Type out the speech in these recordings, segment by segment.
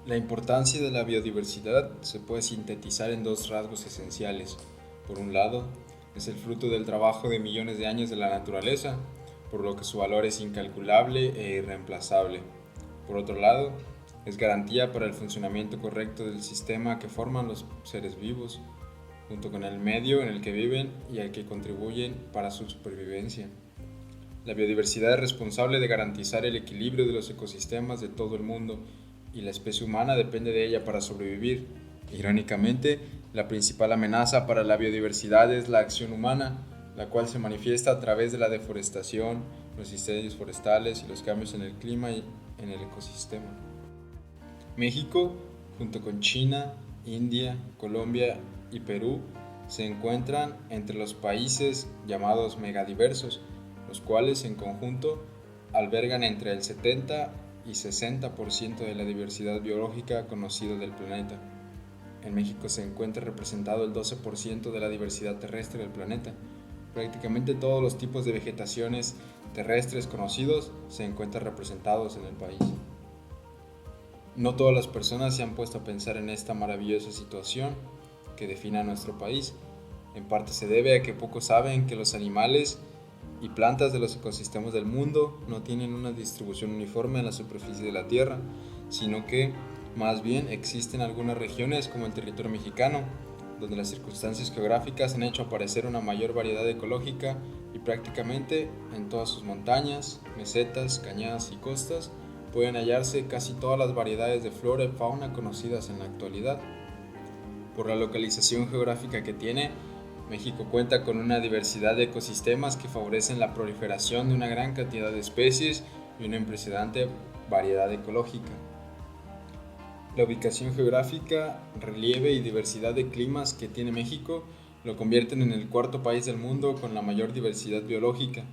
La importancia de la biodiversidad se puede sintetizar en dos rasgos esenciales. Por un lado, es el fruto del trabajo de millones de años de la naturaleza, por lo que su valor es incalculable e irreemplazable. Por otro lado, es garantía para el funcionamiento correcto del sistema que forman los seres vivos, junto con el medio en el que viven y al que contribuyen para su supervivencia. La biodiversidad es responsable de garantizar el equilibrio de los ecosistemas de todo el mundo y la especie humana depende de ella para sobrevivir. Irónicamente, la principal amenaza para la biodiversidad es la acción humana, la cual se manifiesta a través de la deforestación, los incendios forestales y los cambios en el clima y en el ecosistema. México, junto con China, India, Colombia y Perú, se encuentran entre los países llamados megadiversos, los cuales en conjunto albergan entre el 70 y 60% de la diversidad biológica conocida del planeta. En México se encuentra representado el 12% de la diversidad terrestre del planeta. Prácticamente todos los tipos de vegetaciones terrestres conocidos se encuentran representados en el país. No todas las personas se han puesto a pensar en esta maravillosa situación que define a nuestro país. En parte se debe a que pocos saben que los animales y plantas de los ecosistemas del mundo no tienen una distribución uniforme en la superficie de la Tierra, sino que más bien existen algunas regiones como el territorio mexicano, donde las circunstancias geográficas han hecho aparecer una mayor variedad ecológica y prácticamente en todas sus montañas, mesetas, cañadas y costas pueden hallarse casi todas las variedades de flora y fauna conocidas en la actualidad. Por la localización geográfica que tiene, México cuenta con una diversidad de ecosistemas que favorecen la proliferación de una gran cantidad de especies y una impresionante variedad ecológica. La ubicación geográfica, relieve y diversidad de climas que tiene México lo convierten en el cuarto país del mundo con la mayor diversidad biológica.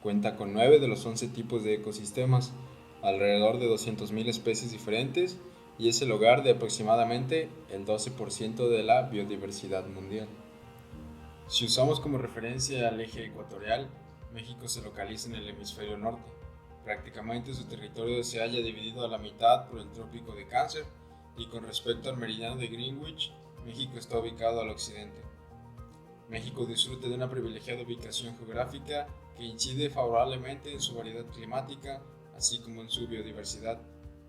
Cuenta con 9 de los 11 tipos de ecosistemas, alrededor de 200.000 especies diferentes y es el hogar de aproximadamente el 12% de la biodiversidad mundial. Si usamos como referencia al eje ecuatorial, México se localiza en el hemisferio norte. Prácticamente su territorio se halla dividido a la mitad por el trópico de Cáncer y con respecto al meridiano de Greenwich, México está ubicado al occidente. México disfruta de una privilegiada ubicación geográfica que incide favorablemente en su variedad climática, así como en su biodiversidad.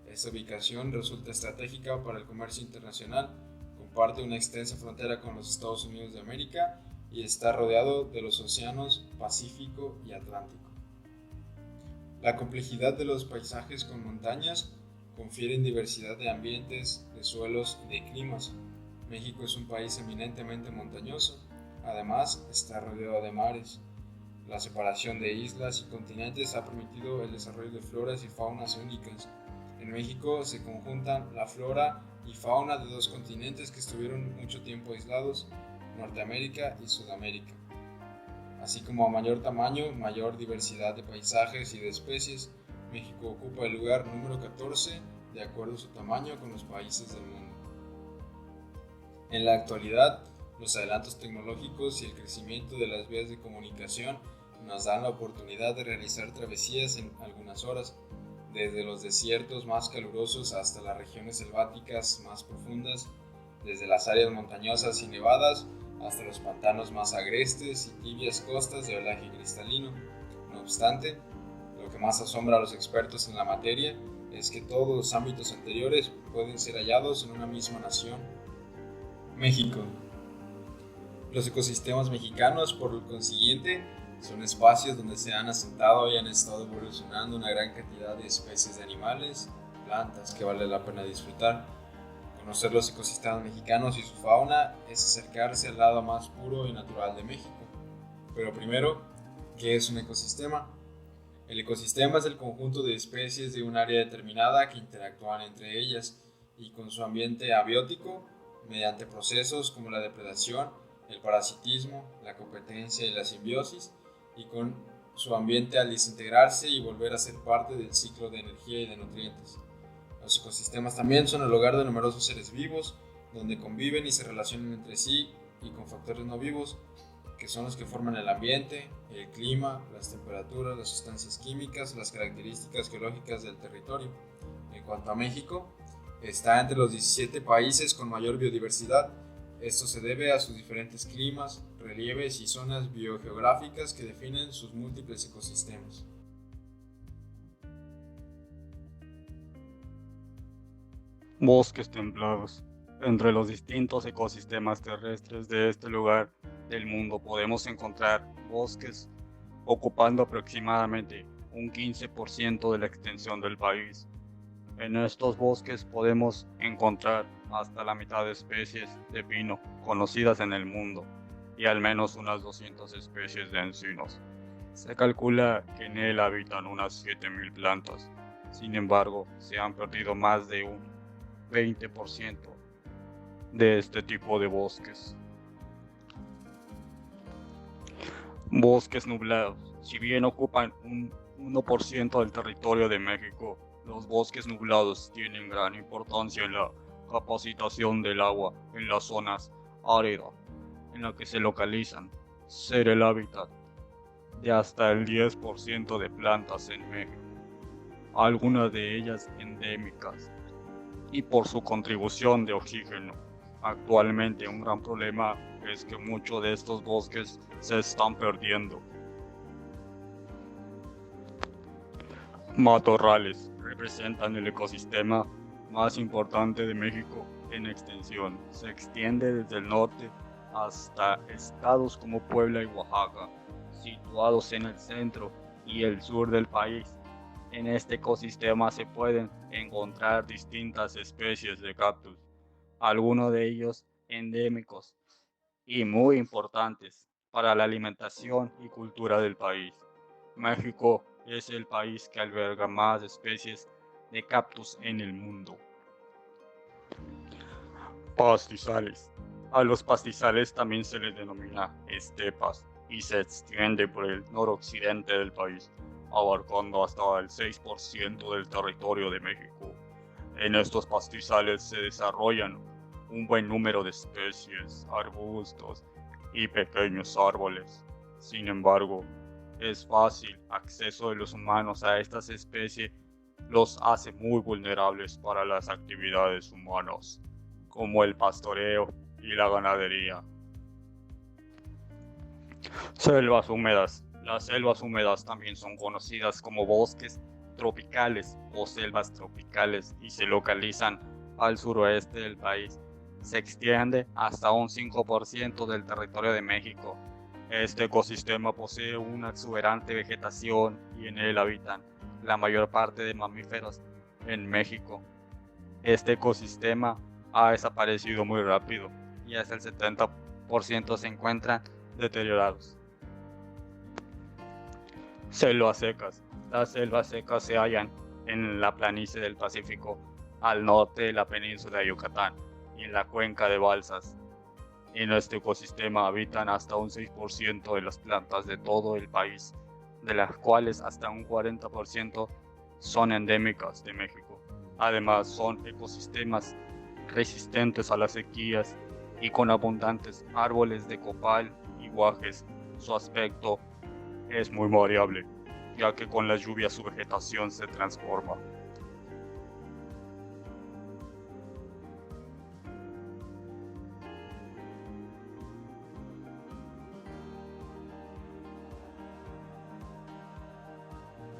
Esta ubicación resulta estratégica para el comercio internacional, comparte una extensa frontera con los Estados Unidos de América y está rodeado de los océanos Pacífico y Atlántico. La complejidad de los paisajes con montañas confieren diversidad de ambientes, de suelos y de climas. México es un país eminentemente montañoso, además está rodeado de mares. La separación de islas y continentes ha permitido el desarrollo de floras y faunas únicas. En México se conjuntan la flora y fauna de dos continentes que estuvieron mucho tiempo aislados, Norteamérica y Sudamérica. Así como a mayor tamaño, mayor diversidad de paisajes y de especies, México ocupa el lugar número 14 de acuerdo a su tamaño con los países del mundo. En la actualidad, los adelantos tecnológicos y el crecimiento de las vías de comunicación nos dan la oportunidad de realizar travesías en algunas horas, desde los desiertos más calurosos hasta las regiones selváticas más profundas, desde las áreas montañosas y nevadas hasta los pantanos más agrestes y tibias costas de oleaje cristalino. No obstante, lo que más asombra a los expertos en la materia es que todos los ámbitos anteriores pueden ser hallados en una misma nación, México. Los ecosistemas mexicanos, por consiguiente, son espacios donde se han asentado y han estado evolucionando una gran cantidad de especies de animales, plantas que vale la pena disfrutar. Conocer los ecosistemas mexicanos y su fauna es acercarse al lado más puro y natural de México. Pero primero, ¿qué es un ecosistema? El ecosistema es el conjunto de especies de un área determinada que interactúan entre ellas y con su ambiente abiótico mediante procesos como la depredación, el parasitismo, la competencia y la simbiosis, y con su ambiente al desintegrarse y volver a ser parte del ciclo de energía y de nutrientes. Los ecosistemas también son el hogar de numerosos seres vivos, donde conviven y se relacionan entre sí y con factores no vivos, que son los que forman el ambiente, el clima, las temperaturas, las sustancias químicas, las características geológicas del territorio. En cuanto a México, Está entre los 17 países con mayor biodiversidad. Esto se debe a sus diferentes climas, relieves y zonas biogeográficas que definen sus múltiples ecosistemas. Bosques templados. Entre los distintos ecosistemas terrestres de este lugar del mundo podemos encontrar bosques ocupando aproximadamente un 15% de la extensión del país. En estos bosques podemos encontrar hasta la mitad de especies de pino conocidas en el mundo y al menos unas 200 especies de encinos. Se calcula que en él habitan unas 7.000 plantas. Sin embargo, se han perdido más de un 20% de este tipo de bosques. Bosques nublados. Si bien ocupan un 1% del territorio de México, los bosques nublados tienen gran importancia en la capacitación del agua en las zonas áridas en las que se localizan, ser el hábitat de hasta el 10% de plantas en México, algunas de ellas endémicas, y por su contribución de oxígeno. Actualmente un gran problema es que muchos de estos bosques se están perdiendo. Matorrales representan el ecosistema más importante de México en extensión. Se extiende desde el norte hasta estados como Puebla y Oaxaca, situados en el centro y el sur del país. En este ecosistema se pueden encontrar distintas especies de cactus, algunos de ellos endémicos y muy importantes para la alimentación y cultura del país. México es el país que alberga más especies de cactus en el mundo. Pastizales. A los pastizales también se les denomina estepas y se extiende por el noroccidente del país, abarcando hasta el 6% del territorio de México. En estos pastizales se desarrollan un buen número de especies, arbustos y pequeños árboles. Sin embargo, es fácil acceso de los humanos a estas especies los hace muy vulnerables para las actividades humanas, como el pastoreo y la ganadería. Selvas húmedas. Las selvas húmedas también son conocidas como bosques tropicales o selvas tropicales y se localizan al suroeste del país. Se extiende hasta un 5% del territorio de México. Este ecosistema posee una exuberante vegetación y en él habitan la mayor parte de mamíferos en México. Este ecosistema ha desaparecido muy rápido y hasta el 70% se encuentran deteriorados. Selvas secas. Las selvas secas se hallan en la planicie del Pacífico, al norte de la península de Yucatán y en la cuenca de Balsas. En este ecosistema habitan hasta un 6% de las plantas de todo el país, de las cuales hasta un 40% son endémicas de México. Además, son ecosistemas resistentes a las sequías y con abundantes árboles de copal y guajes. Su aspecto es muy variable, ya que con las lluvias su vegetación se transforma.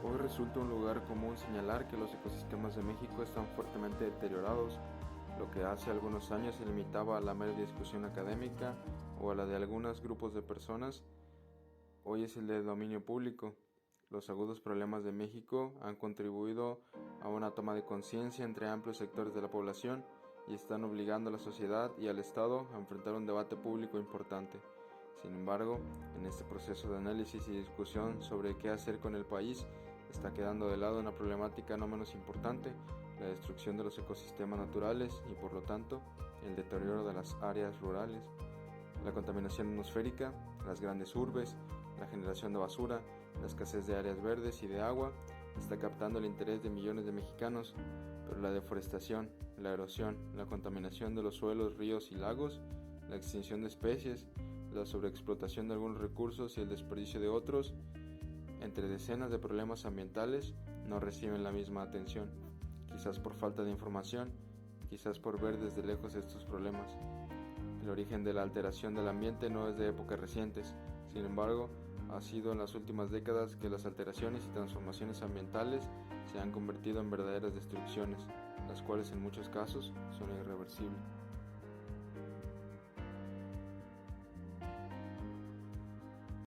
Hoy resulta un lugar común señalar que los ecosistemas de México están fuertemente deteriorados. Lo que hace algunos años se limitaba a la mera discusión académica o a la de algunos grupos de personas, hoy es el de dominio público. Los agudos problemas de México han contribuido a una toma de conciencia entre amplios sectores de la población y están obligando a la sociedad y al Estado a enfrentar un debate público importante. Sin embargo, en este proceso de análisis y discusión sobre qué hacer con el país, está quedando de lado una problemática no menos importante, la destrucción de los ecosistemas naturales y, por lo tanto, el deterioro de las áreas rurales. La contaminación atmosférica, las grandes urbes, la generación de basura, la escasez de áreas verdes y de agua está captando el interés de millones de mexicanos, pero la deforestación, la erosión, la contaminación de los suelos, ríos y lagos, la extinción de especies, la sobreexplotación de algunos recursos y el desperdicio de otros, entre decenas de problemas ambientales, no reciben la misma atención, quizás por falta de información quizás por ver desde lejos estos problemas. El origen de la alteración del ambiente no es de épocas recientes, sin embargo, ha sido en las últimas décadas que las alteraciones y transformaciones ambientales se han convertido en verdaderas destrucciones, las cuales en muchos casos son irreversibles.